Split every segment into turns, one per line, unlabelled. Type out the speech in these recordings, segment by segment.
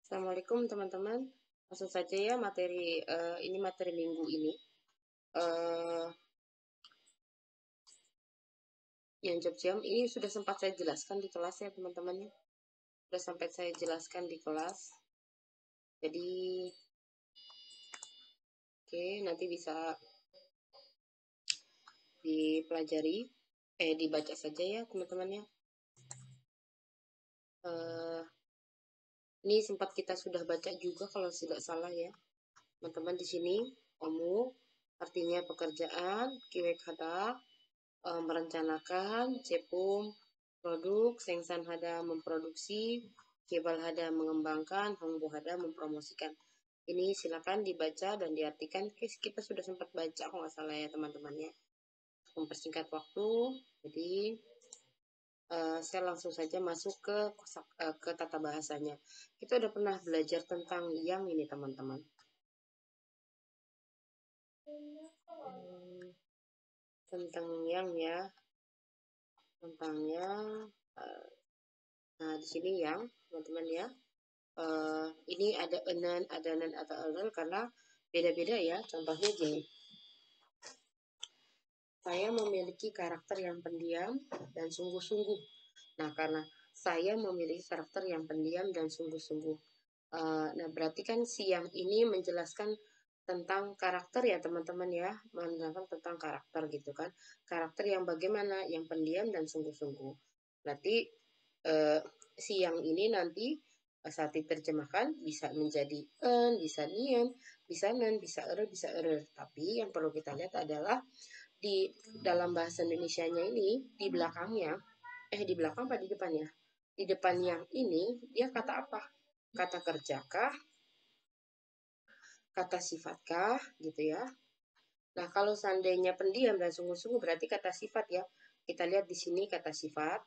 Assalamualaikum teman-teman. Langsung saja ya ini materi minggu ini. Yang jam ini sudah sempat saya jelaskan di kelas ya teman-teman ya. Sudah sampai saya jelaskan di kelas. Jadi oke, nanti bisa dipelajari, dibaca saja ya teman-teman ya. Ini sempat kita sudah baca juga kalau tidak salah ya. Teman-teman di sini omu artinya pekerjaan, kiwek hada, merencanakan, cepum, produk, sengsan hada memproduksi, kebal hada mengembangkan, hongbo hada mempromosikan. Ini silakan dibaca dan diartikan. Kita sudah sempat baca kalau nggak salah ya teman-temannya. Mempersingkat waktu, jadi saya langsung saja masuk ke tata bahasanya. Kita udah pernah belajar tentang yang ini teman-teman. Tentang yang ya, tentang yang. Nah di sini yang teman-teman ya. Ini ada enen, ada nen, atau enen karena beda-beda ya. Contohnya gini. Saya memiliki karakter yang pendiam dan sungguh-sungguh. Nah, karena saya memiliki karakter yang pendiam dan sungguh-sungguh. Nah, berarti kan siang ini menjelaskan tentang karakter ya teman-teman ya. Menjelaskan tentang karakter gitu kan. Karakter yang bagaimana, yang pendiam dan sungguh-sungguh. Berarti siang ini nanti saat diterjemahkan bisa menjadi en, bisa nien, bisa nen, bisa ere, bisa ere. Tapi yang perlu kita lihat adalah di dalam bahasa Indonesianya ini di belakangnya, di belakang apa di depannya? Di depan yang ini dia kata apa? Kata kerjakah? Kata sifatkah? Gitu ya. Nah, kalau seandainya pendiam dan sungguh-sungguh berarti kata sifat ya. Kita lihat di sini kata sifat.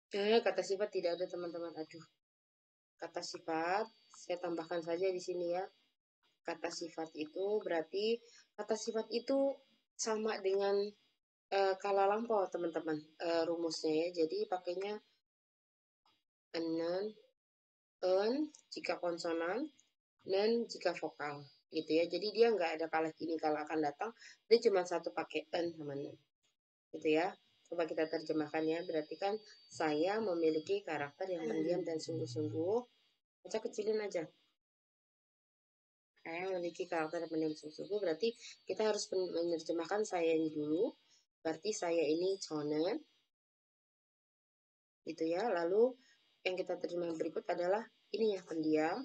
Kata sifat tidak ada teman-teman. Aduh. Kata sifat, saya tambahkan saja di sini ya. Kata sifat itu berarti kata sifat itu sama dengan kala lampau teman-teman rumusnya ya. Jadi pakainya enen, en jika konsonan, nen jika vokal gitu ya. Jadi dia nggak ada kala kini kala akan datang. Dia cuma satu pakai en sama nen gitu ya. Coba kita terjemahkan ya. Berarti kan saya memiliki karakter yang pendiam dan sungguh-sungguh. Baca kecilin aja. Saya memiliki karakter yang pendiam sungguh-sungguh. Berarti kita harus menerjemahkan saya ini dulu. Berarti saya ini conen. Gitu ya. Lalu yang kita terjemah berikut adalah ini ya pendiam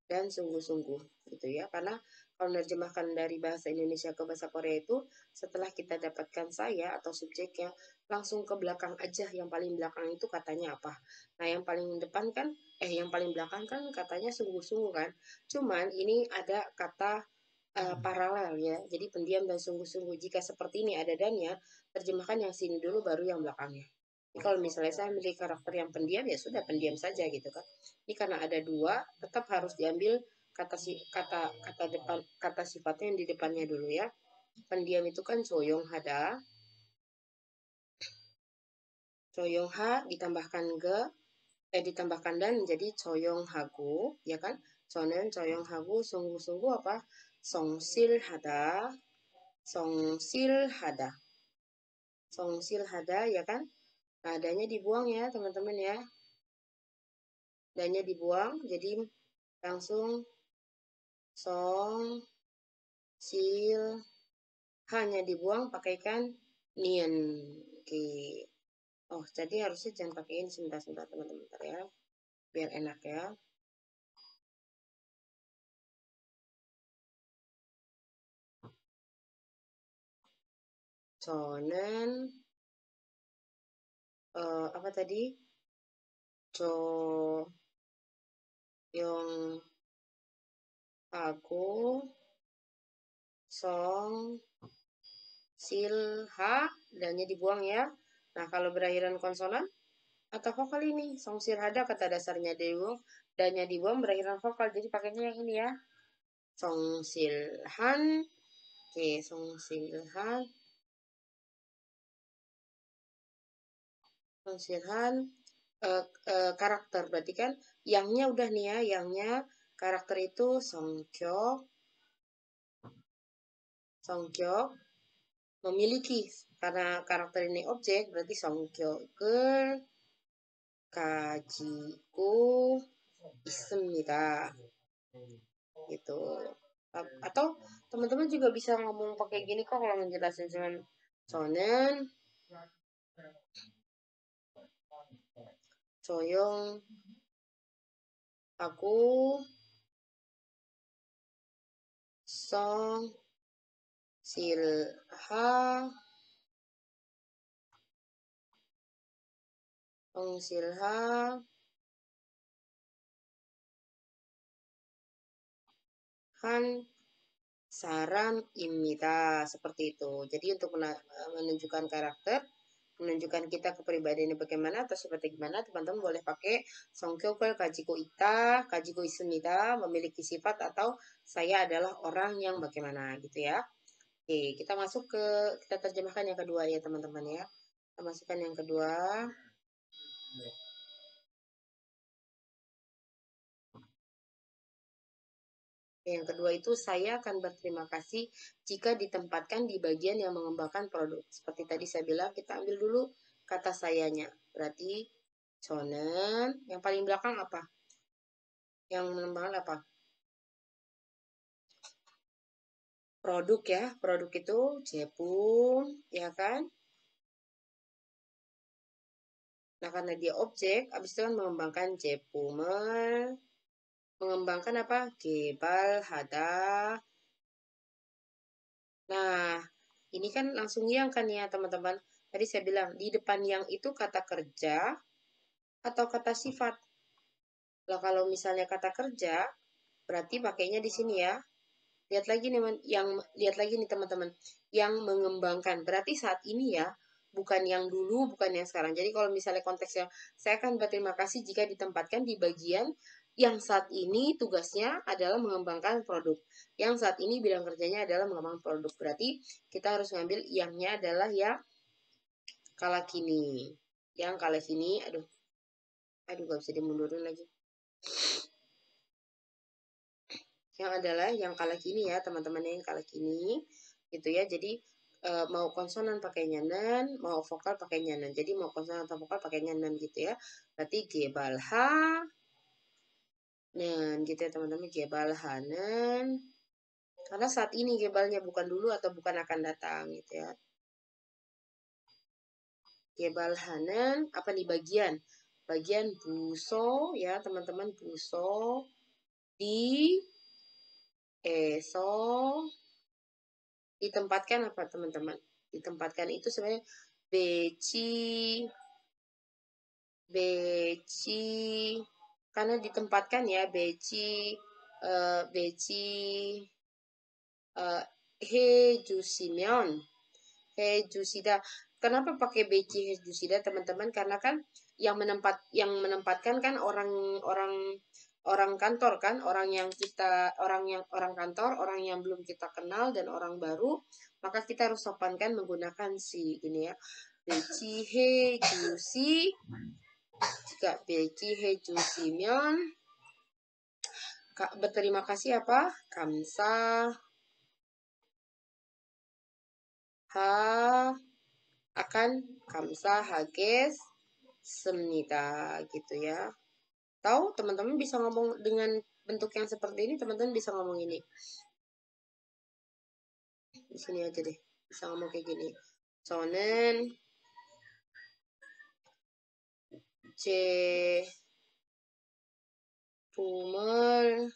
dan sungguh-sungguh gitu ya. Karena kalau menerjemahkan dari bahasa Indonesia ke bahasa Korea itu setelah kita dapatkan saya atau subjeknya langsung ke belakang aja, yang paling belakang itu katanya apa. Nah, yang paling depan kan yang paling belakang kan katanya sungguh-sungguh kan. Cuman ini ada kata paralel ya. Jadi pendiam dan sungguh-sungguh. Jika seperti ini ada dannya, terjemahkan yang sini dulu baru yang belakangnya. Jadi kalau misalnya saya memiliki karakter yang pendiam ya sudah pendiam saja gitu kan. Ini karena ada dua, tetap harus diambil kata sifatnya yang di depannya dulu ya. Pendiam itu kan coyong hada. Coyong ha ditambahkan ditambahkan dan menjadi coyong hagu ya kan. Sonen coyong hagu sungguh-sungguh apa? Songsil hada. Songsil hada. Songsil hada ya kan. Nah, adanya dibuang ya teman-teman ya. Adanya dibuang jadi langsung song sil hanya dibuang pakaikan nien. Oke. Oh, jadi harusnya jangan pakai ini sebentar teman-teman ya. Biar enak ya. Sonen apa tadi? Yong aku song sil ha dannya dibuang ya. Nah, kalau berakhiran konsonan atau vokal ini song sil hada kata dasarnya dibuang, dannya dibuang berakhiran vokal. Jadi pakainya yang ini ya. Song sil han. Oke, song sil han. Song sil han. karakter. Berarti kan yangnya udah nih ya, yangnya karakter itu songkyok memiliki, karena karakter ini objek berarti songkyok을 가지고 있습니다. Gitu. Atau teman-teman juga bisa ngomong pakai gini kok kalau ngejelasin cuman 저는 조용하고 성실한 saram입니다. Seperti itu. Jadi untuk menunjukkan karakter, menunjukkan kita kepribadiannya bagaimana atau seperti gimana, teman-teman boleh pakai 성격을 가지고 있다, 가지고 있습니다, memiliki sifat atau saya adalah orang yang bagaimana gitu ya. Oke, kita terjemahkan yang kedua ya teman-teman ya. Kita masukkan yang kedua. Yang kedua itu saya akan berterima kasih jika ditempatkan di bagian yang mengembangkan produk. Seperti tadi saya bilang, kita ambil dulu kata sayanya. Berarti 저는 yang paling belakang apa? Yang mengembangkan apa? Produk ya. Produk itu 제품, ya kan? Nah, karena dia objek, habis itu kan mengembangkan 제품을 mengembangkan apa? 개발하다. Nah, ini kan langsung yang kan ya teman-teman. Tadi saya bilang di depan yang itu kata kerja atau kata sifat. Lah kalau misalnya kata kerja, berarti pakainya di sini ya. Lihat lagi nih lihat lagi nih teman-teman. Yang mengembangkan. Berarti saat ini ya, bukan yang dulu, bukan yang sekarang. Jadi kalau misalnya konteksnya, saya akan berterima kasih jika ditempatkan di bagian yang saat ini tugasnya adalah mengembangkan produk. Yang saat ini bidang kerjanya adalah mengembangkan produk. Berarti kita harus ngambil yangnya adalah yang kala kini. Yang kala kini, aduh gak bisa dimundurin lagi. Yang adalah yang kala kini ya teman-teman, yang kala kini gitu ya. Jadi mau konsonan pakai nyanan, mau vokal pakai nyanan. Jadi mau konsonan atau vokal pakai nyanan gitu ya. Berarti gebalha nen gitu ya teman-teman, gebalhanen. Karena saat ini gebalnya bukan dulu atau bukan akan datang gitu ya. Gebalhanen apa nih bagian? Bagian buso ya teman-teman, buso di eso ditempatkan apa teman-teman? Ditempatkan itu sebenarnya beci karena ditempatkan ya beci beci 해주시면 해주시다. Kenapa pakai beci hejusida teman-teman? Karena kan yang menempatkan kan orang kantor kan, orang kantor, orang yang belum kita kenal dan orang baru, maka kita harus sopankan menggunakan si ini ya. Beci hejusi, jika beci hejusi면 berterima kasih apa? Kamsa ha akan kamsa hages semnita gitu ya. Tahu teman-teman bisa ngomong dengan bentuk yang seperti ini, teman-teman bisa ngomong ini. Di sini aja deh. Bisa ngomong kayak gini. 저는 제품을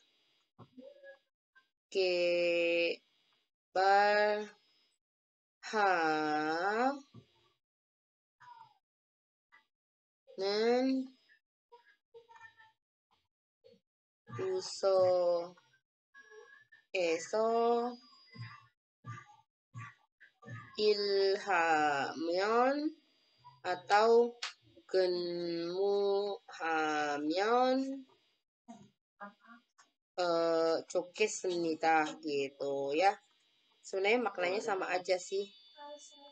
개발하는 부서에서 일하면 atau 근무하면 좋겠습니다 gitu ya. Sebenarnya maknanya sama aja sih.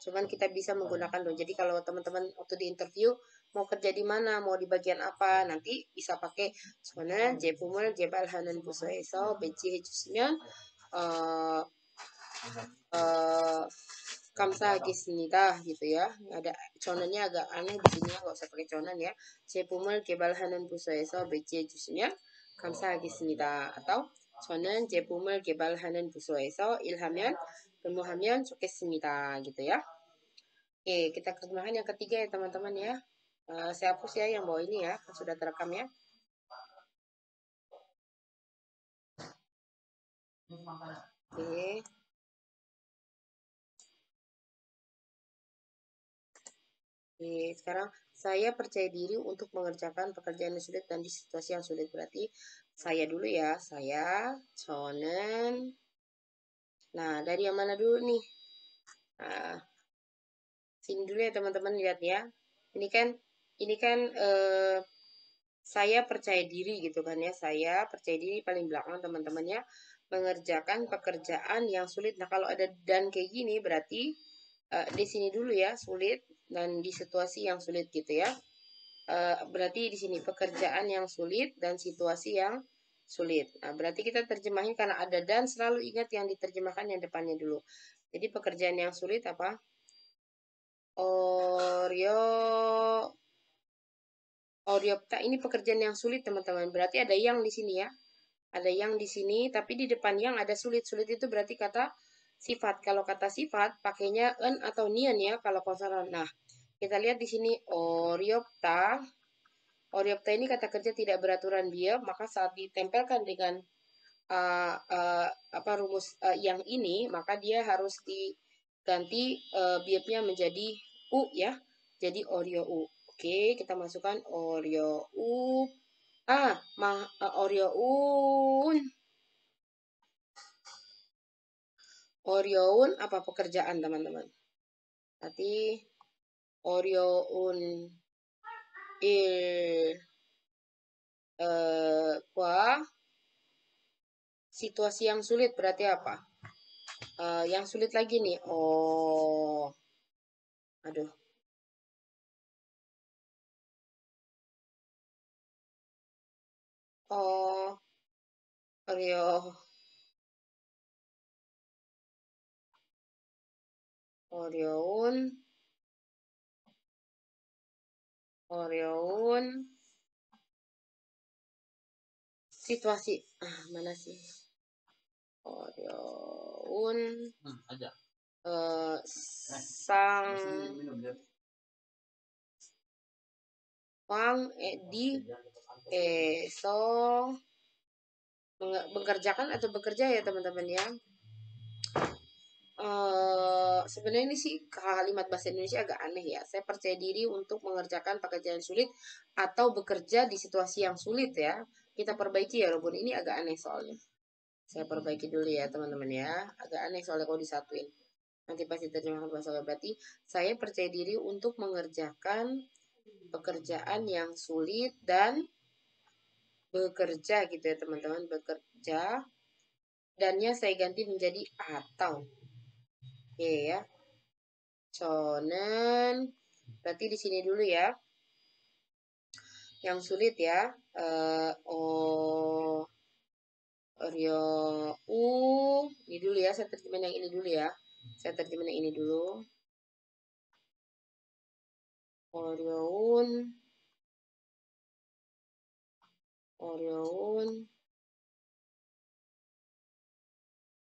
Cuman kita bisa menggunakan dong. Jadi kalau teman-teman waktu di interview mau kerja di mana, mau di bagian apa, nanti bisa pakai 저는 제품을 개발하는 부서에서 배치해 주시면 eh, 감사하겠습니다 gitu ya. Ada conennya agak aneh di sini ya, nggak usah pakai conen ya. 제품을 개발하는 부서에서 배치해 주시면 감사하겠습니다. atau 저는 제품을 개발하는 부서에서 근무하면 좋겠습니다 gitu ya. Oke, kita terjemahkan yang ketiga ya teman-teman ya. Saya hapus ya yang bawah ini ya, sudah terekam ya. Oke. Oke, sekarang saya percaya diri untuk mengerjakan pekerjaan yang sulit dan di situasi yang sulit. Berarti saya dulu ya, 저는. Nah, dari yang mana dulu nih? Nah, sini dulu ya teman-teman lihat ya. Ini kan saya percaya diri gitu kan ya. Saya percaya diri paling belakang teman-teman ya, mengerjakan pekerjaan yang sulit. Nah, kalau ada dan kayak gini berarti di sini dulu ya, sulit dan di situasi yang sulit gitu ya. Berarti di sini pekerjaan yang sulit dan situasi yang sulit. Nah, berarti kita terjemahin karena ada dan selalu ingat yang diterjemahkan yang depannya dulu. Jadi pekerjaan yang sulit apa? Oreo Oryopta ini pekerjaan yang sulit teman-teman. Berarti ada yang di sini ya. Ada yang di sini tapi di depan yang ada sulit. Sulit itu berarti kata sifat. Kalau kata sifat pakainya en atau nian ya kalau konsonan. Nah, kita lihat di sini Oryopta. Oryopta ini kata kerja tidak beraturan biak, maka saat ditempelkan dengan rumus yang ini, maka dia harus diganti biaknya menjadi u ya. Jadi Oreo u. Oke, kita masukkan Oreo u. Oreo un. Oreo un apa pekerjaan teman-teman? Berarti Oreo un il situasi yang sulit berarti apa? Yang sulit lagi nih. Aduh. Oreo. Oreoun. Oreoun. Situasi. Mana sih? Oreoun. Aja. Sang Wang di so mengerjakan atau bekerja ya teman-teman ya. Sebenarnya ini sih kalimat bahasa Indonesia agak aneh ya. Saya percaya diri untuk mengerjakan pekerjaan sulit atau bekerja di situasi yang sulit ya. Kita perbaiki ya walaupun ini agak aneh soalnya. Saya perbaiki dulu ya teman-teman ya. Agak aneh soalnya kalau disatuin. Nanti pasti terjemahkan bahasa berarti saya percaya diri untuk mengerjakan pekerjaan yang sulit dan bekerja gitu ya teman-teman. Bekerja. Dannya saya ganti menjadi atau. Oke ya. Conen. Berarti di sini dulu ya. Yang sulit ya. Oreo u. Ini dulu ya. Saya terjemahin yang ini dulu ya. Saya terjemahin yang ini dulu. Oreoun. Oreoun.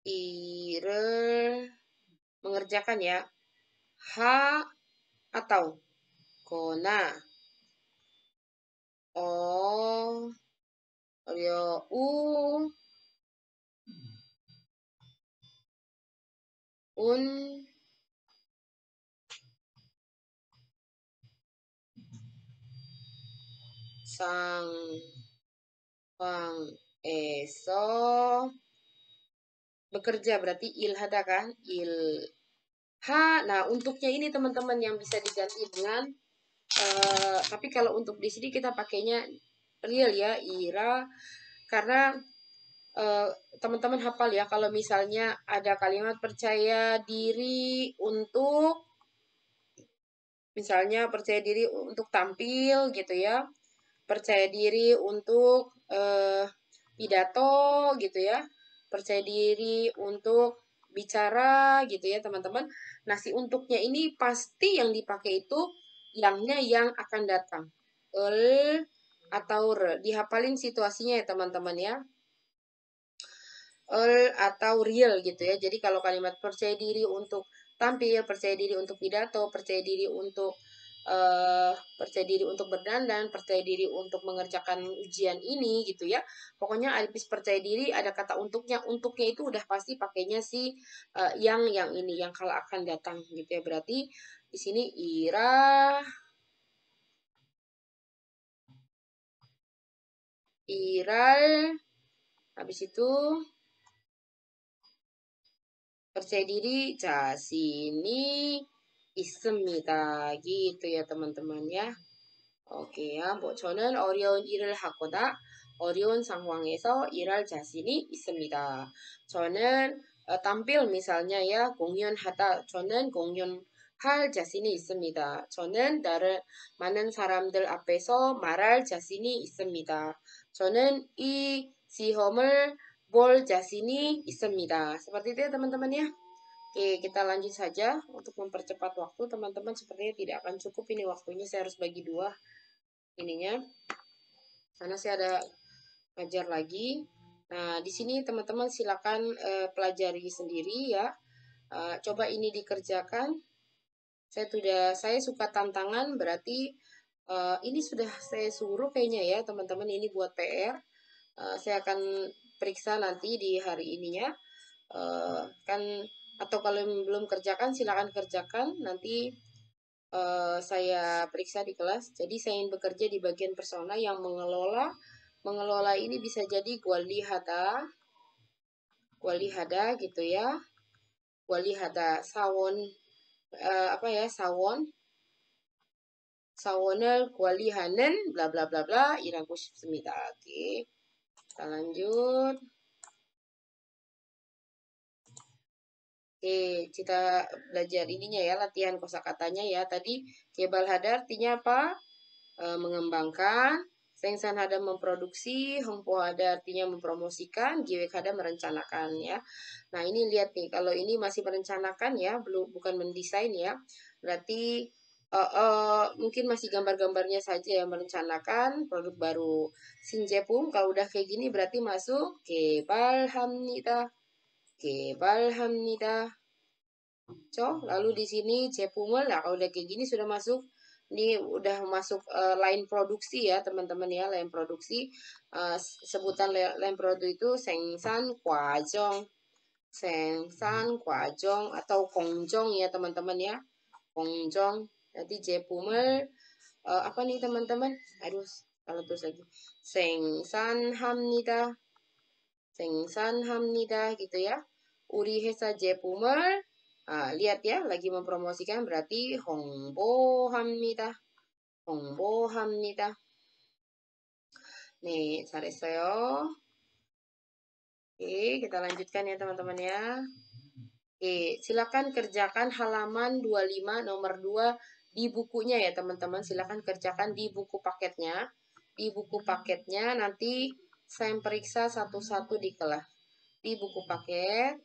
Ire. Mengerjakan ya. Ha atau kona. Oreo u. Un. Sang Wang eso bekerja berarti ilhada kan nah untuknya ini teman-teman yang bisa diganti dengan tapi kalau untuk di sini kita pakainya real ya ira karena teman-teman hafal ya kalau misalnya ada kalimat percaya diri untuk Misalnya percaya diri untuk tampil gitu ya, percaya diri untuk pidato gitu ya, percaya diri untuk bicara gitu ya teman-teman. Nah si untuknya ini pasti yang dipakai itu yangnya yang akan datang. Atau re. Dihafalin situasinya ya teman-teman ya. Atau real gitu ya. Jadi kalau kalimat percaya diri untuk tampil, percaya diri untuk pidato, percaya diri untuk percaya diri untuk berdandan, percaya diri untuk mengerjakan ujian ini gitu ya. Pokoknya Alipis percaya diri ada kata untuknya. Untuknya itu udah pasti pakainya si yang ini, yang kalau akan datang gitu ya. Berarti di sini iral, habis itu percaya diri jasini 있습니다. gitu ya teman-teman ya. 오케이. 저는 어려운 일을 하거나 어려운 상황에서 일할 자신이 있습니다. 저는 tampil misalnya ya 공연하다. 저는 공연할 자신이 있습니다. 저는 많은 사람들 앞에서 말할 자신이 있습니다. 저는 이 시험을 볼 자신이 있습니다. Seperti itu ya teman-teman ya. Oke, kita lanjut saja untuk mempercepat waktu. Teman-teman sepertinya tidak akan cukup ini waktunya. Saya harus bagi dua ininya. Karena saya ada ngajar lagi. Nah, di sini teman-teman silakan pelajari sendiri ya. Coba ini dikerjakan. Saya suka tantangan, berarti ini sudah saya suruh kayaknya ya teman-teman, ini buat PR. Saya akan periksa nanti di hari ininya. Kan atau kalau belum kerjakan silakan kerjakan, nanti saya periksa di kelas. Jadi saya ingin bekerja di bagian persona yang mengelola ini bisa jadi wali hada gitu ya, wali hada sawon apa ya, sawon을 관리하는 bla bla bla bla 이라고 싶습니다. Oke, kita lanjut. Oke, kita belajar ininya ya, latihan kosakatanya ya. Tadi kebal hada artinya apa? Mengembangkan. Sengsan hada memproduksi, hongpo hada artinya mempromosikan, giwek hada merencanakan ya. Nah ini lihat nih, kalau ini masih merencanakan ya, belum bukan mendesain ya. Berarti mungkin masih gambar-gambarnya saja yang merencanakan produk baru. Sinjepum kalau udah kayak gini berarti masuk kebalhamnida, kebalhamnida. Lalu di sini Jepumel, nah kalau udah kayak gini sudah masuk, ini udah masuk line produksi ya teman-teman ya, line produksi. Sebutan line produksi itu sengsan kwajong atau kongjong ya teman-teman ya, kongjong. Nanti Jepumel apa nih teman-teman? Aduh, kalau terus lagi 생산합니다, 생산합니다 gitu ya. Uri hesa Jepumel. Lihat ya, lagi mempromosikan berarti 홍보합니다. 홍보합니다. 네, 잘했어요. Oke, kita lanjutkan ya teman-teman ya. Oke, silakan kerjakan halaman 25 nomor 2 di bukunya ya teman-teman. Silakan kerjakan di buku paketnya. Di buku paketnya nanti saya periksa satu-satu di kelas. Di buku paket.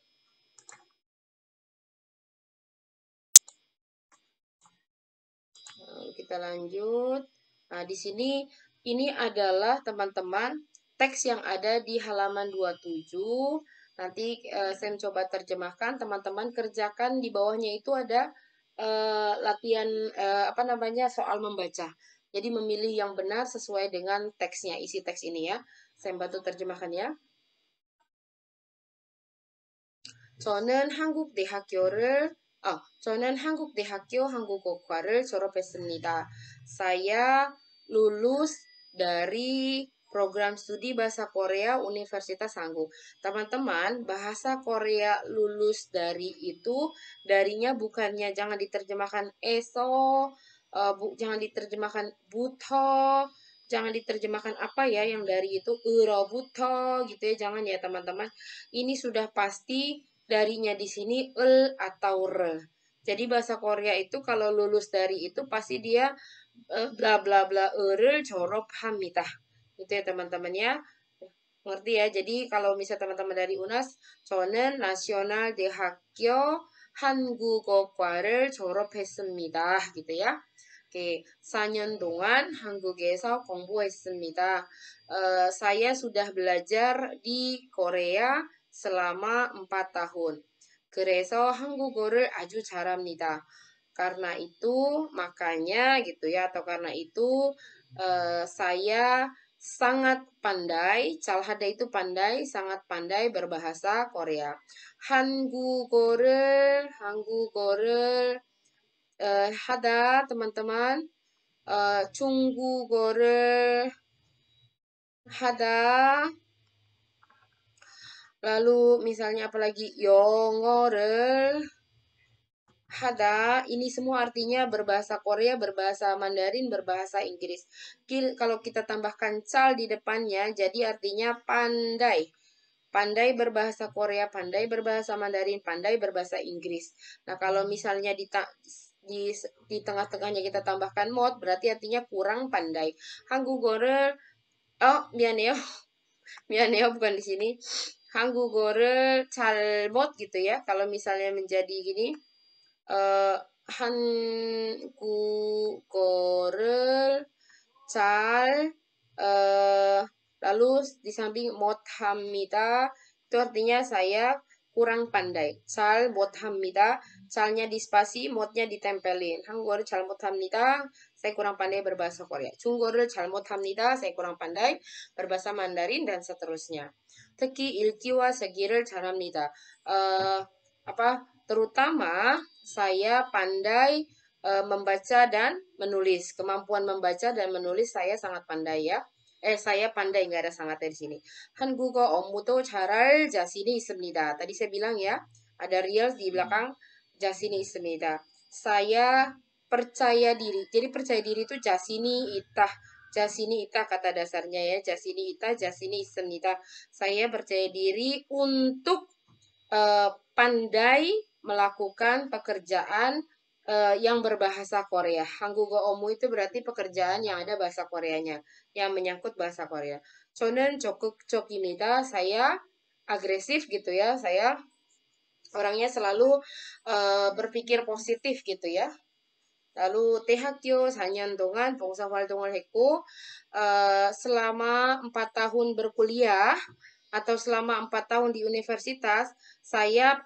Kita lanjut. Nah, di sini ini adalah teman-teman teks yang ada di halaman 27. Nanti saya coba terjemahkan, teman-teman kerjakan di bawahnya itu ada latihan apa namanya, soal membaca. Jadi memilih yang benar sesuai dengan teksnya, isi teks ini ya. Saya bantu terjemahkan ya. 저는 한국 대학교를 저는 한국 대학교 한국어과를 졸업했습니다. Saya lulus dari program studi bahasa Korea Universitas Hanguk. Teman-teman, bahasa Korea lulus dari itu, darinya bukannya jangan diterjemahkan jangan diterjemahkan buto, jangan diterjemahkan apa ya yang dari itu buto gitu ya, jangan ya teman-teman. Ini sudah pasti darinya di sini atau re. Jadi bahasa Korea itu kalau lulus dari itu pasti dia bla bla bla 를 졸업합니다. Itu ya teman-teman ya. Ngerti ya? Jadi kalau misal teman-teman dari UNAS, 저는 나셔널 대학교 한국어과를 졸업했습니다. gitu ya. Oke, 4년 동안 한국에서 공부했습니다. Saya sudah belajar di Korea selama 4 tahun. 그래서 한국어를 아주 잘합니다. Karena itu, makanya gitu ya, atau karena itu saya sangat pandai, calhada itu pandai, sangat pandai berbahasa Korea. 한국어를 하다 teman-teman 중국어를 하다 lalu misalnya apalagi 영어를 hada, ini semua artinya berbahasa Korea, berbahasa Mandarin, berbahasa Inggris. Kalau kita tambahkan cal di depannya, jadi artinya pandai. Pandai berbahasa Korea, pandai berbahasa Mandarin, pandai berbahasa Inggris. Nah, kalau misalnya di tengah-tengahnya kita tambahkan mod, berarti artinya kurang pandai. 한국어를 미안해요. 미안해요, bukan di sini. 한국어를 잘못 gitu ya. Kalau misalnya menjadi gini, 한국어를 잘 lalu di samping 못합니다 itu artinya saya kurang pandai. 잘 못합니다. 잘nya di spasi, 못nya ditempelin. 한국어를 잘 못합니다. saya kurang pandai berbahasa Korea. 중국어를 잘 못합니다. saya kurang pandai berbahasa Mandarin dan seterusnya. 특히 읽기와 쓰기를 잘합니다. terutama saya pandai membaca dan menulis. Kemampuan membaca dan menulis saya sangat pandai ya. Saya pandai, nggak ada sangatnya di sini. 한국어 업무도 잘할 자신이 있습니다. Tadi saya bilang ya, ada real di belakang 자신이 있습니다. Saya percaya diri. Jadi percaya diri itu 자신이 있다. 자신이 있다 kata dasarnya ya. 자신이 있다, 자신이 있습니다. Saya percaya diri untuk pandai melakukan pekerjaan yang berbahasa Korea. 한국어 업무 itu berarti pekerjaan yang ada bahasa Koreanya, yang menyangkut bahasa Korea. 저는 적극적입니다. Saya agresif gitu ya. Saya orangnya selalu berpikir positif gitu ya. lalu 대학교 4년 동안 봉사활동을 했고 selama 4 tahun berkuliah atau selama 4 tahun di universitas, saya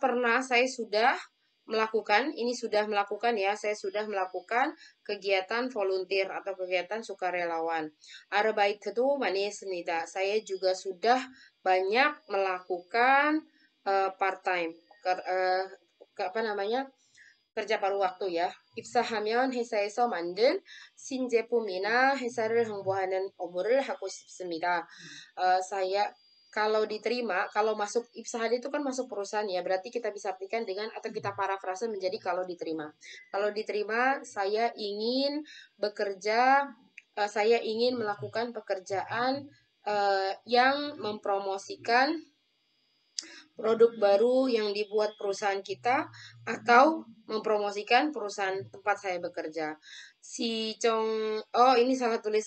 sudah melakukan saya sudah melakukan kegiatan volunteer atau kegiatan sukarelawan. 아르바이트도 많이 했습니다. Saya juga sudah banyak melakukan part time, kerja paruh waktu ya. 입사하면 회사에서 만든 신제품이나 회사를 홍보하는 업무를 하고 싶습니다. Saya kalau diterima, kalau masuk 입사한 itu kan masuk perusahaan ya, berarti kita bisa artikan dengan atau kita parafrase menjadi kalau diterima. Kalau diterima, saya ingin bekerja, saya ingin melakukan pekerjaan yang mempromosikan produk baru yang dibuat perusahaan kita atau mempromosikan perusahaan tempat saya bekerja. ini salah tulis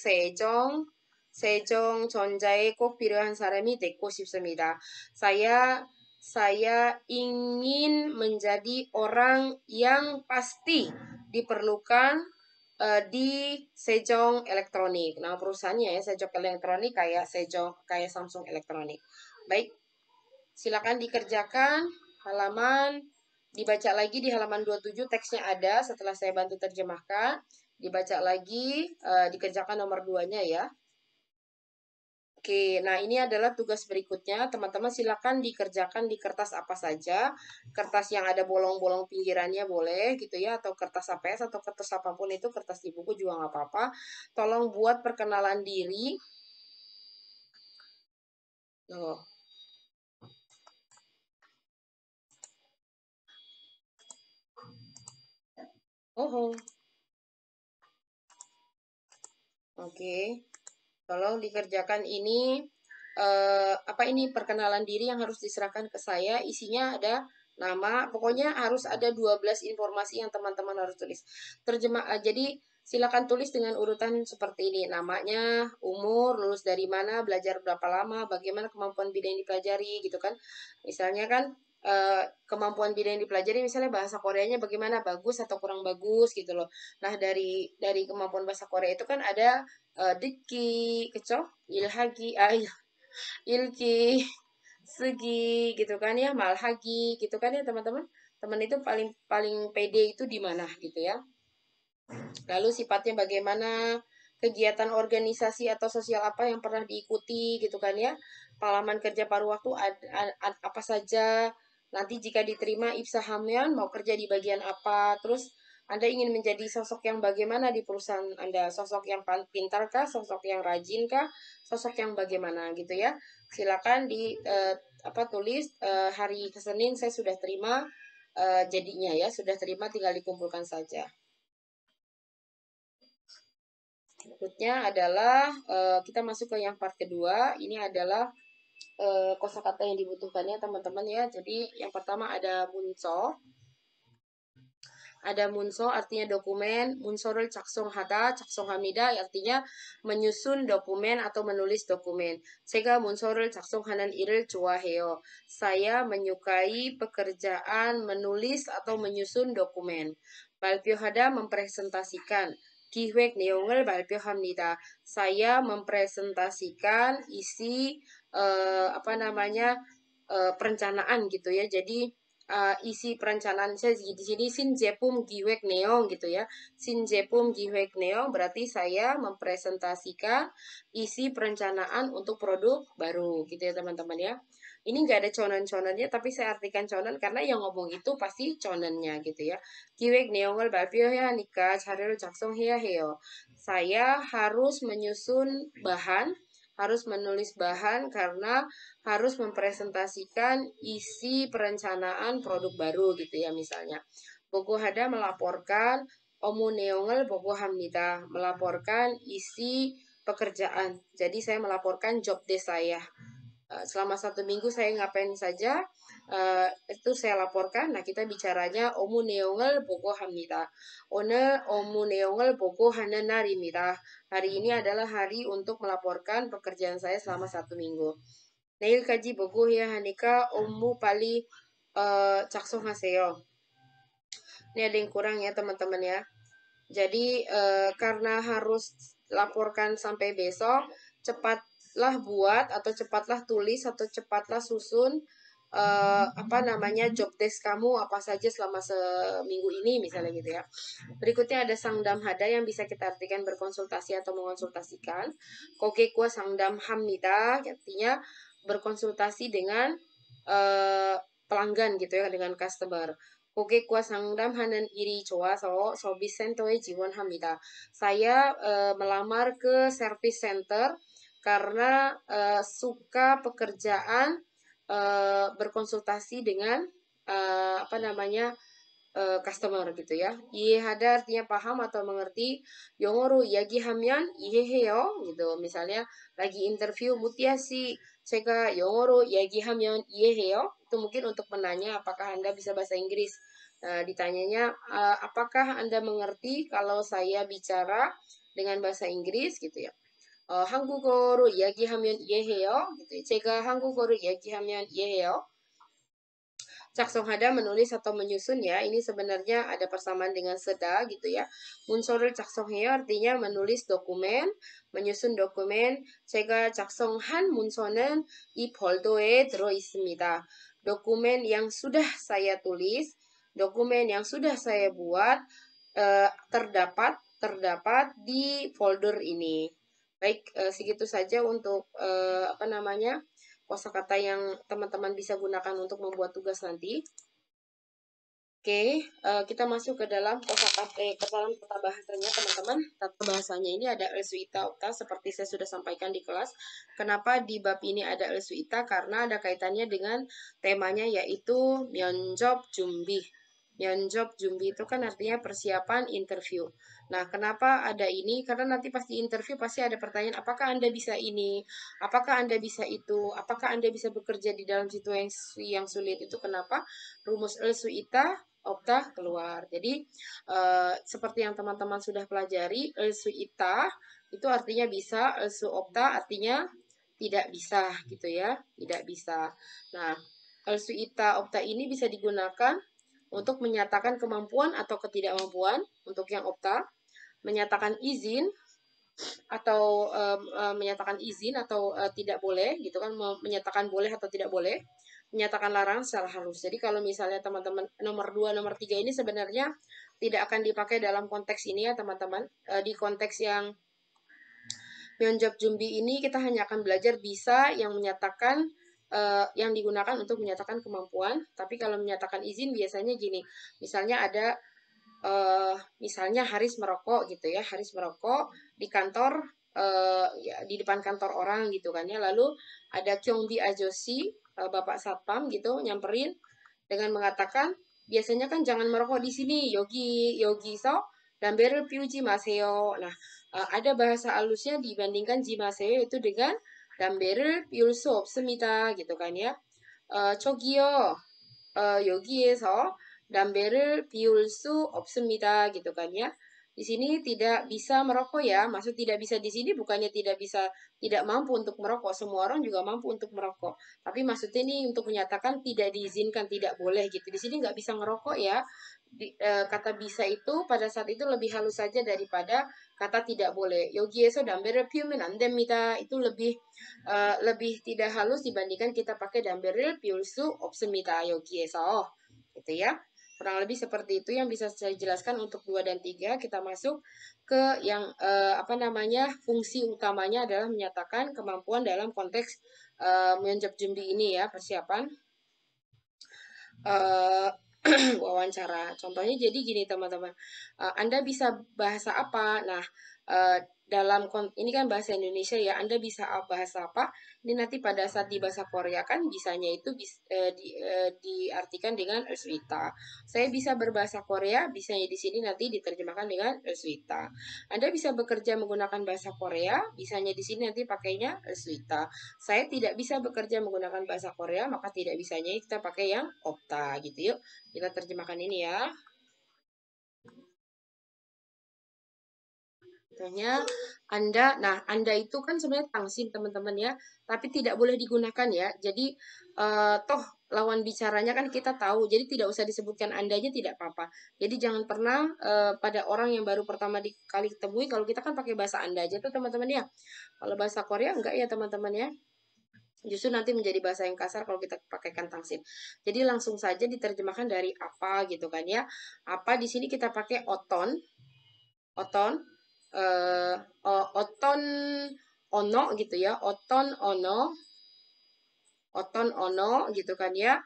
세종 전자에 꼭 필요한 사람이 되고 싶습니다. Saya ingin menjadi orang yang pasti diperlukan di Sejong Elektronik. Nama perusahaannya ya, Sejong Elektronik kayak Samsung Elektronik. Baik, silakan dikerjakan halaman, dibaca lagi di halaman 27 teksnya ada setelah saya bantu terjemahkan. Dibaca lagi, dikerjakan nomor 2-nya ya. Oke, nah ini adalah tugas berikutnya. Teman-teman silakan dikerjakan di kertas apa saja. Kertas yang ada bolong-bolong pinggirannya boleh gitu ya. Atau kertas APS atau kertas apapun itu. Kertas di buku juga nggak apa-apa. Tolong buat perkenalan diri. Tuh. Oke. Tolong dikerjakan ini. Ini perkenalan diri yang harus diserahkan ke saya. Isinya ada nama, pokoknya harus ada 12 informasi yang teman-teman harus tulis. Jadi silakan tulis dengan urutan seperti ini, namanya, umur, lulus dari mana, belajar berapa lama, bagaimana kemampuan bidang yang dipelajari gitu kan. Misalnya kan kemampuan bidang yang dipelajari misalnya bahasa Koreanya bagaimana, bagus atau kurang bagus gitu loh. Nah, dari kemampuan bahasa Korea itu kan ada Diki, Keco, Ilhagi, Ilki, Segi gitu kan ya, Malhagi gitu kan ya teman-teman. Teman itu paling paling pede itu di mana gitu ya. Lalu sifatnya bagaimana, kegiatan organisasi atau sosial apa yang pernah diikuti gitu kan ya. Pengalaman kerja paruh waktu apa saja. Nanti jika diterima Ibsahamyan mau kerja di bagian apa. Terus Anda ingin menjadi sosok yang bagaimana di perusahaan Anda? Sosok yang pintar kah? Sosok yang rajin kah? Sosok yang bagaimana gitu ya. Silakan tulis hari Senin saya sudah terima jadinya ya, sudah terima tinggal dikumpulkan saja. Berikutnya adalah kita masuk ke yang part kedua. Ini adalah kosakata yang dibutuhkannya teman-teman ya. Jadi yang pertama ada munso. Ada munso artinya dokumen, munsorul caksong hata, caksong hamida artinya menyusun dokumen atau menulis dokumen. Sega munsorul caksong hanan iril cuaheo. Saya menyukai pekerjaan menulis atau menyusun dokumen. 발표하다 mempresentasikan. 기획 내용을 발표합니다. Saya mempresentasikan isi perencanaan gitu ya. Jadi isi perencanaan saya di sini Sinjepum Giwek Neong gitu ya. Sinjepum Giwek Neong berarti saya mempresentasikan isi perencanaan untuk produk baru gitu ya teman-teman ya. Ini nggak ada conan-conannya tapi saya artikan conan karena yang ngomong itu pasti conannya gitu ya. Giwek Neong을 발표해야 하니까 자료를 작성해야 해요. Saya harus menyusun bahan, harus menulis bahan karena harus mempresentasikan isi perencanaan produk baru gitu ya misalnya. Bogohada melaporkan, Omuneongel Bogohamnida melaporkan isi pekerjaan. Jadi saya melaporkan job desk saya. Selama 1 minggu saya ngapain saja, itu saya laporkan. Nah, kita bicaranya Omu Neongel Bogo Hamnida. Omu Neongel Bogo Hanenar입니다. Hari ini adalah hari untuk melaporkan pekerjaan saya selama 1 minggu. 내일까지 보고해야 하니까 업무 빨리 작성하세요. Ini ada yang kurang ya teman-teman ya. Jadi karena harus laporkan sampai besok, cepatlah buat atau cepatlah tulis atau cepatlah susun job desk kamu apa saja selama seminggu ini misalnya gitu ya. Berikutnya ada sangdam hada yang bisa kita artikan berkonsultasi atau mengonsultasikan. Kogekwa sangdam hamnida artinya berkonsultasi dengan pelanggan gitu ya, dengan customer. 고객과 상담하는 일이 좋아서 서비스 센터에 지원합니다. Saya melamar ke service center karena suka pekerjaan berkonsultasi dengan customer gitu ya. 이해하다 artinya paham atau mengerti. 영어로 이야기하면 이해해요 gitu. Misalnya lagi interview Mutia sih, 제가 영어로 이야기하면 이해해요. Itu mungkin untuk menanya apakah Anda bisa bahasa Inggris. Ditanyanya apakah Anda mengerti kalau saya bicara dengan bahasa Inggris gitu ya. 한국어로 이야기하면 이해해요. gitu. 제가 한국어로 이야기하면 이해해요. Caksonghada menulis atau menyusun ya. Ini sebenarnya ada persamaan dengan seda gitu ya. Munsorul caksongheyo artinya menulis dokumen, menyusun dokumen. 제가 작성한 문서는 이 folder에 들어 있습니다. Dokumen yang sudah saya tulis, dokumen yang sudah saya buat terdapat di folder ini. Baik, segitu saja untuk kosakata yang teman-teman bisa gunakan untuk membuat tugas nanti. Oke, kita masuk ke dalam ke dalam tata bahasanya teman-teman. Tata bahasanya ini ada elsuita okta seperti saya sudah sampaikan di kelas. Kenapa di bab ini ada elsuita? Karena ada kaitannya dengan temanya yaitu myeonjop jumbi. Myeonjok Jumbi itu kan artinya persiapan interview. Nah, kenapa ada ini? Karena nanti pasti interview pasti ada pertanyaan, apakah Anda bisa ini? Apakah Anda bisa itu? Apakah Anda bisa bekerja di dalam situasi yang sulit itu? Kenapa? Rumus El Suita Opta keluar. Jadi, seperti yang teman-teman sudah pelajari, El Suita itu artinya bisa, El Su Opta artinya tidak bisa gitu ya, tidak bisa. Nah, El Suita Opta ini bisa digunakan untuk menyatakan kemampuan atau ketidakmampuan untuk yang opta, menyatakan izin atau menyatakan izin atau tidak boleh gitu kan, menyatakan boleh atau tidak boleh, menyatakan larang secara halus. Jadi kalau misalnya teman-teman nomor 2, nomor 3 ini sebenarnya tidak akan dipakai dalam konteks ini ya teman-teman. Di konteks yang Myeonjok Jumbi ini kita hanya akan belajar bisa yang menyatakan yang digunakan untuk menyatakan kemampuan. Tapi kalau menyatakan izin biasanya gini, misalnya ada misalnya Haris merokok gitu ya, Haris merokok di kantor, ya, di depan kantor orang gitu kan ya, lalu ada Kyongbi Ajoshi, Bapak Satpam gitu nyamperin dengan mengatakan, biasanya kan jangan merokok di sini, Yogi Yogi so dan berel piuji maseo. Nah, ada bahasa halusnya dibandingkan jimaseo itu dengan 담배를 피울 수 없습니다 gitu kan ya. 저기요, 여기에서 담배를 피울 수 없습니다 gitu kan ya. Di sini tidak bisa merokok ya. Maksud tidak bisa di sini bukannya tidak bisa, tidak mampu untuk merokok. Semua orang juga mampu untuk merokok. Tapi maksudnya ini untuk menyatakan tidak diizinkan, tidak boleh gitu. Di sini nggak bisa ngerokok ya. Kata bisa itu pada saat itu lebih halus saja daripada kata tidak boleh. 여기에서 담배를 피우면 안 됩니다. Itu lebih tidak halus dibandingkan kita pakai 담배를 피울 수 없습니다. 여기에서. Gitu ya. Kurang lebih seperti itu yang bisa saya jelaskan untuk 2 dan 3. Kita masuk ke yang apa namanya? Fungsi utamanya adalah menyatakan kemampuan dalam konteks menjab jumbi ini ya, persiapan eh, wawancara. Contohnya jadi gini teman-teman, Anda bisa bahasa apa? Nah, ini kan bahasa Indonesia ya, Anda bisa bahasa apa? Ini nanti pada saat di bahasa Korea kan bisanya itu diartikan dengan Uswita. Saya bisa berbahasa Korea, bisanya di sini nanti diterjemahkan dengan Uswita. Anda bisa bekerja menggunakan bahasa Korea, bisanya di sini nanti pakainya Uswita. Saya tidak bisa bekerja menggunakan bahasa Korea, maka tidak bisanya kita pakai yang opta gitu yuk. Kita terjemahkan ini ya. Contohnya Anda itu kan sebenarnya tangsin teman-teman ya, tapi tidak boleh digunakan ya. Jadi toh lawan bicaranya kan kita tahu, jadi tidak usah disebutkan Andanya tidak apa-apa. Jadi jangan pernah pada orang yang baru pertama kali temui, kalau kita kan pakai bahasa Anda aja tuh teman-teman ya. Kalau bahasa Korea enggak ya teman-teman ya. Justru nanti menjadi bahasa yang kasar kalau kita pakaikan tangsin. Jadi langsung saja diterjemahkan dari apa gitu kan ya. Apa di sini kita pakai oton, oton, eh, oton ono gitu ya, oton ono gitu kan ya.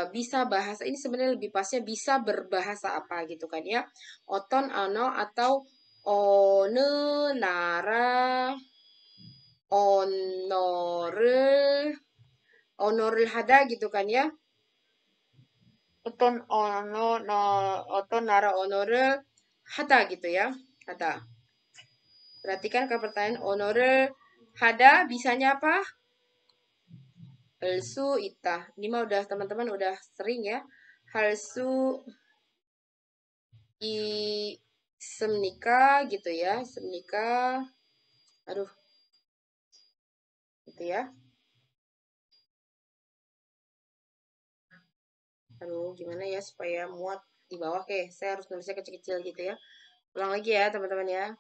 Bisa bahasa ini sebenarnya lebih pasnya bisa berbahasa apa gitu kan ya. Oton ono atau one nara ono를 onor을 하다 gitu kan ya. 어떤 나라 언어를 하다 gitu ya. 하다. Perhatikan ke pertanyaan onor을 hada bisanya apa? Halsu ita. Ini mah udah teman-teman udah sering ya. Halsu i semnika gitu ya. Semnika. Aduh, gitu ya. Aduh, gimana ya supaya muat di bawah. Oke, saya harus nulisnya kecil-kecil gitu ya. Ulang lagi ya, teman-teman ya.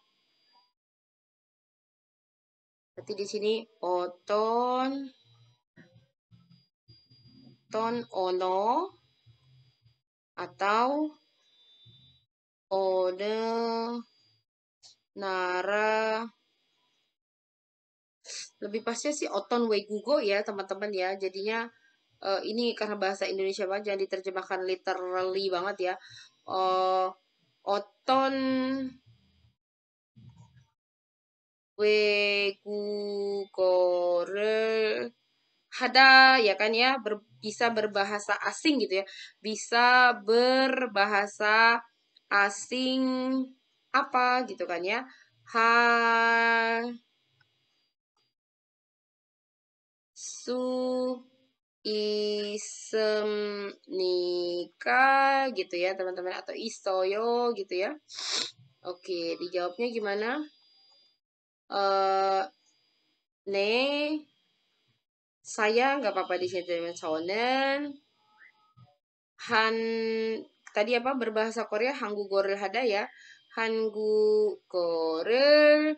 Berarti di sini ton ono atau ode nara, lebih pasti sih oton wegugo ya teman-teman ya. Jadinya ini karena bahasa Indonesia banget jangan diterjemahkan literally banget ya. Oton wegugo를 hada ya kan ya, bisa berbahasa asing gitu ya. Bisa berbahasa asing apa gitu kan ya. Ha su isem nikah gitu ya teman-teman, atau istoyo gitu ya. Oke, dijawabnya gimana? Ne, saya nggak apa-apa di sini teman. Sonen han tadi apa berbahasa Korea Hangugoril hada ya. Hangugoril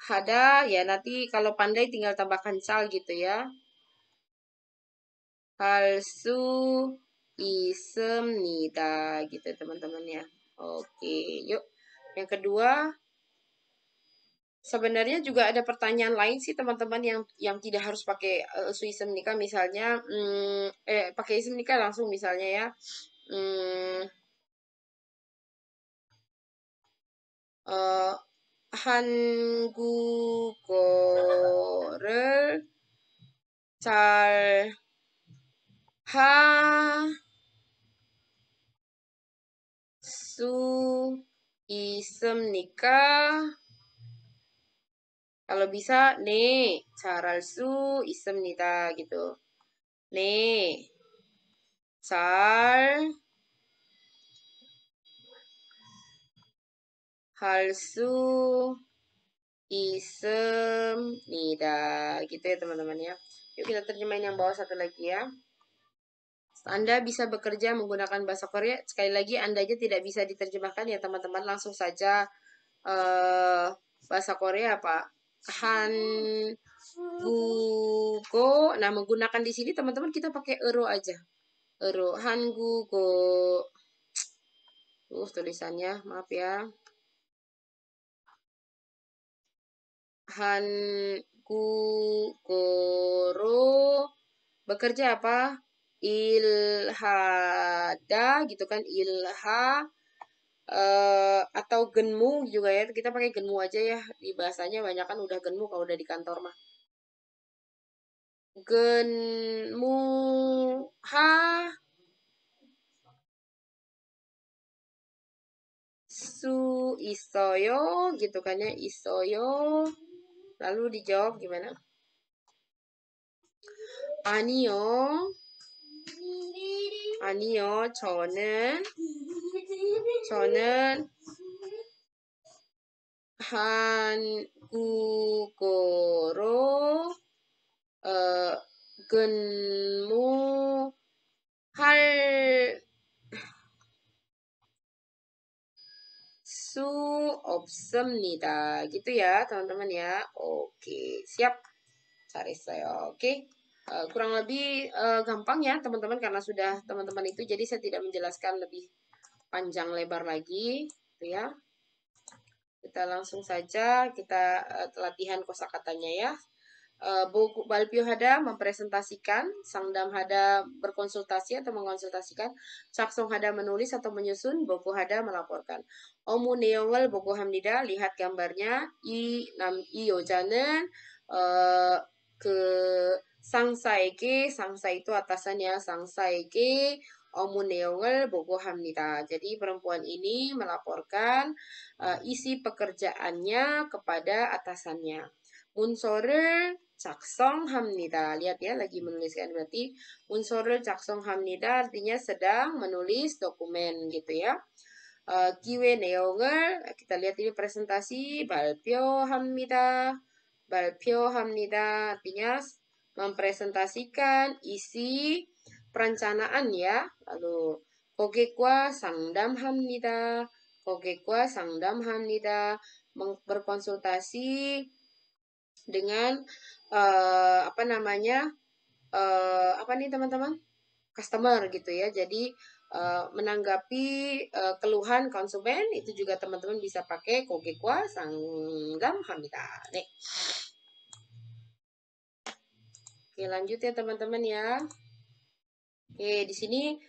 hada ya, nanti kalau pandai tinggal tambahkan cal gitu ya. Palsu isemnida gitu teman-teman ya. Oke, yuk. Yang kedua, sebenarnya juga ada pertanyaan lain sih teman-teman yang tidak harus pakai suisem nikah, misalnya pakai isem nikah langsung misalnya ya. Hmm, 한국어를 잘 수 있습니까? Kalau bisa, 네, 잘할 수 있습니다. gitu. 네, 잘 할 수 있습니다. Gitu ya teman-teman ya. Yuk kita terjemahin yang bawah satu lagi ya. Anda bisa bekerja menggunakan bahasa Korea. Sekali lagi, Anda aja tidak bisa diterjemahkan ya teman-teman. Langsung saja bahasa Korea apa? Hangugo. Nah, menggunakan di sini teman-teman kita pakai ero aja. Ero. Hangugo. Tulisannya, maaf ya. Hangugoro. Bekerja apa? Ilhada gitu kan, ilha atau genmu juga ya, kita pakai genmu aja ya, di bahasanya banyak kan udah genmu kalau udah di kantor mah. Genmu ha su isoyo gitu kan ya, isoyo. Lalu dijawab gimana? 아니요. 아니요. 저는 한국어로 근무할 수 없습니다. Gitu ya, teman-teman ya. Oke, siap. 잘했어요. Oke. Kurang lebih gampang ya, teman-teman, karena sudah teman-teman itu, jadi saya tidak menjelaskan lebih panjang lebar lagi, gitu ya. Kita langsung saja kita latihan kosakatanya ya. Boku Balpio Hada mempresentasikan, Sangdam Hada berkonsultasi atau mengonsultasikan, Caksong Hada menulis atau menyusun, Boku Hada melaporkan. Omu Neongel Boku Hamnida, lihat gambarnya, Yojanen ke Sangsaeke, Sangsa itu atasannya, Sangsaeke Omu Neongel Boku Hamnida. Jadi perempuan ini melaporkan isi pekerjaannya kepada atasannya. 문서를 작성합니다. Lihat ya, lagi menuliskan, berarti 문서를 작성합니다 artinya sedang menulis dokumen gitu ya. 기회 내용을 kita lihat ini presentasi 발표합니다. 발표합니다 artinya mempresentasikan isi perencanaan ya. Lalu 고객과 상담합니다. 고객과 상담합니다. berkonsultasi dengan apa namanya apa nih teman-teman, customer gitu ya. Jadi menanggapi keluhan konsumen itu juga teman-teman bisa pakai 고객과 상담합니다. 네. Oke, lanjut ya teman-teman ya. Oke, di sini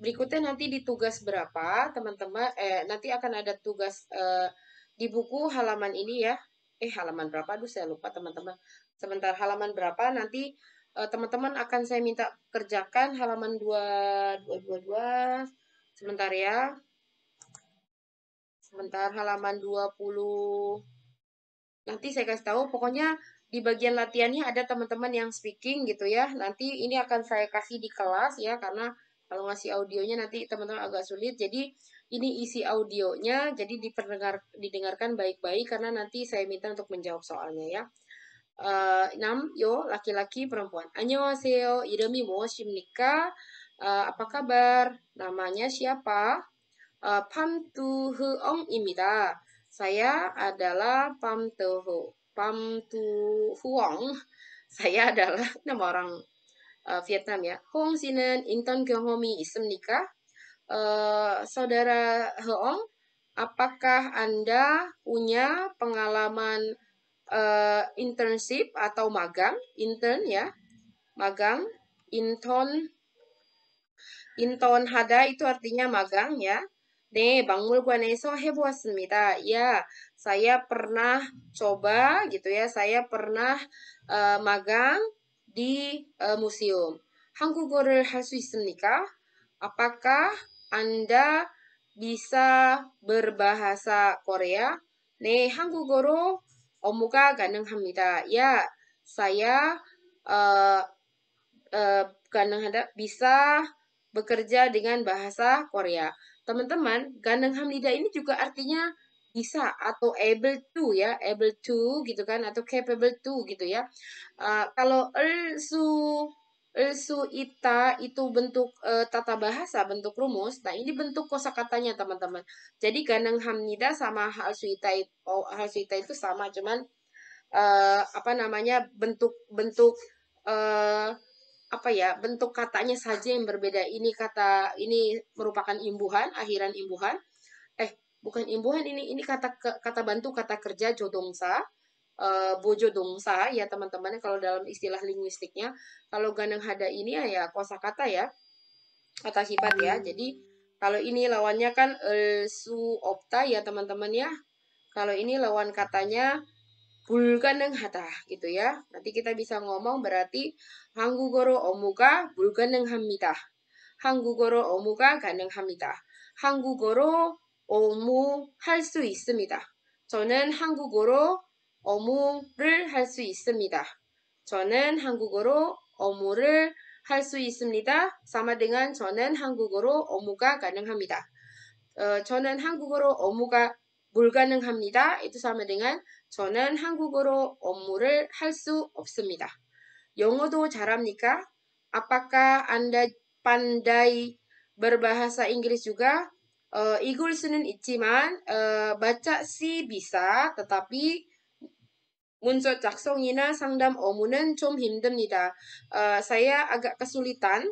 berikutnya nanti di tugas berapa teman-teman, nanti akan ada tugas di buku halaman ini ya. halaman berapa? Aduh, saya lupa teman-teman. Sebentar, halaman berapa nanti teman-teman akan saya minta kerjakan halaman 222. Sebentar ya. Sebentar, halaman 20. Nanti saya kasih tahu, pokoknya di bagian latihannya ada teman-teman yang speaking gitu ya. Nanti ini akan saya kasih di kelas ya, karena kalau ngasih audionya nanti teman-teman agak sulit. Jadi ini isi audionya, jadi didengarkan baik-baik karena nanti saya minta untuk menjawab soalnya ya. 6, yo, laki-laki, perempuan. 안녕하세요. 이름이 무엇입니까? Apa kabar? Namanya siapa? Pamtuhuong입니다. Saya adalah Pamtuhuong. Saya adalah nama orang Vietnam ya. Hong 씨는 인턴 경험이 있습니까? Saudara Heong, apakah Anda punya pengalaman internship atau magang? Intern ya, magang. 인턴 하다 itu artinya magang ya. 네, 박물관에서 해보았습니다. Ya, saya pernah coba gitu ya. Saya pernah magang di museum. 한국어를 할 수 있습니까? Apakah Anda bisa berbahasa Korea? 네, 한국어로 업무가 가능합니다. Ya, saya 가능하다 bisa bekerja dengan bahasa Korea. Teman-teman, ganeng hamnida ini juga artinya bisa atau able to ya, able to gitu kan, atau capable to gitu ya. Kalau elsu ita itu bentuk tata bahasa, bentuk rumus. Nah, ini bentuk kosakatanya teman-teman. Jadi ganeng hamnida sama halsu ita itu sama, cuman apa namanya bentuk apa ya, bentuk katanya saja yang berbeda. Ini merupakan imbuhan, akhiran imbuhan. Bukan imbuhan, ini kata bantu, kata kerja jodongsa, bojo dongsa ya teman-teman, kalau dalam istilah linguistiknya. Kalau ganang hada ini ya kosakata ya, kata sifat ya. Jadi kalau ini lawannya kan su opta ya teman-teman ya. Kalau ini lawan katanya 불가능하다 gitu ya. Nanti kita bisa ngomong berarti 한국어로 업무가 불가능합니다. 한국어로 업무가 가능합니다. 한국어로 업무할 수 있습니다. 저는 한국어로 업무를 할 수 있습니다. 저는 한국어로 업무를 할 수 있습니다. sama dengan 저는 한국어로 업무가 가능합니다. 저는 한국어로 업무가 불가능합니다. itu sama dengan 저는 한국어로 업무를 할 수 없습니다. 영어도 잘합니까? Apakah Anda pandai berbahasa Inggris juga? 읽을 수는 있지만 baca sih bisa, tetapi 문서 작성이나 상담 업무는 좀 힘듭니다. Saya agak kesulitan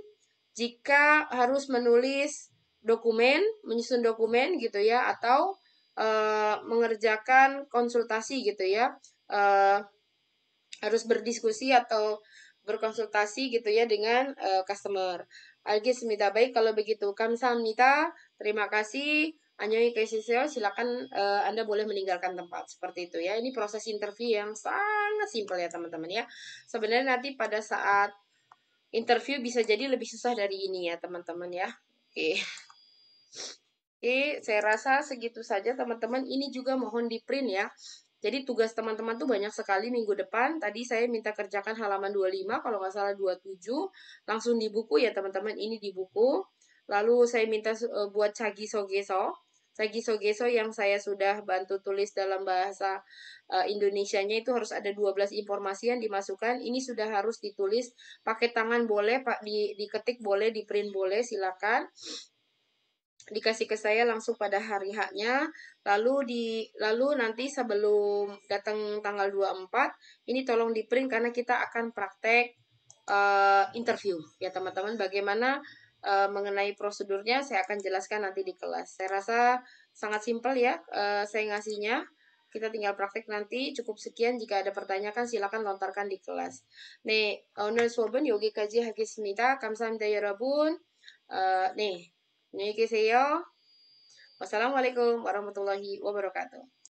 jika harus menulis dokumen, menyusun dokumen gitu ya, atau mengerjakan konsultasi gitu ya, harus berdiskusi atau berkonsultasi gitu ya dengan customer. Alhamdulillah, baik kalau begitu. Kamsahamnida, terima kasih. Annyeonghi keseyo, silakan Anda boleh meninggalkan tempat seperti itu ya. Ini proses interview yang sangat simpel ya teman-teman ya. Sebenarnya nanti pada saat interview bisa jadi lebih susah dari ini ya teman-teman ya. Oke. Oke, saya rasa segitu saja teman-teman. Ini juga mohon di print ya. Jadi tugas teman-teman tuh banyak sekali minggu depan. Tadi saya minta kerjakan halaman 25, kalau nggak salah 27. Langsung di buku ya teman-teman, ini di buku. Lalu saya minta buat cagi sogeso. Cagi sogeso yang saya sudah bantu tulis dalam bahasa Indonesianya itu harus ada 12 informasi yang dimasukkan. Ini sudah harus ditulis pakai tangan boleh, Pak, diketik boleh, di print boleh, silakan. Dikasih ke saya langsung pada hari haknya, lalu nanti sebelum datang tanggal 24 ini tolong di print karena kita akan praktek interview ya teman-teman. Bagaimana mengenai prosedurnya saya akan jelaskan nanti di kelas. Saya rasa sangat simpel ya saya ngasihnya. Kita tinggal praktek nanti. Cukup sekian, jika ada pertanyaan silakan lontarkan di kelas. 네, 오늘 수업은 여기까지 하겠습니다. 감사합니다, 여러분. 네. 안녕히 계세요. Wassalamualaikum warahmatullahi wabarakatuh.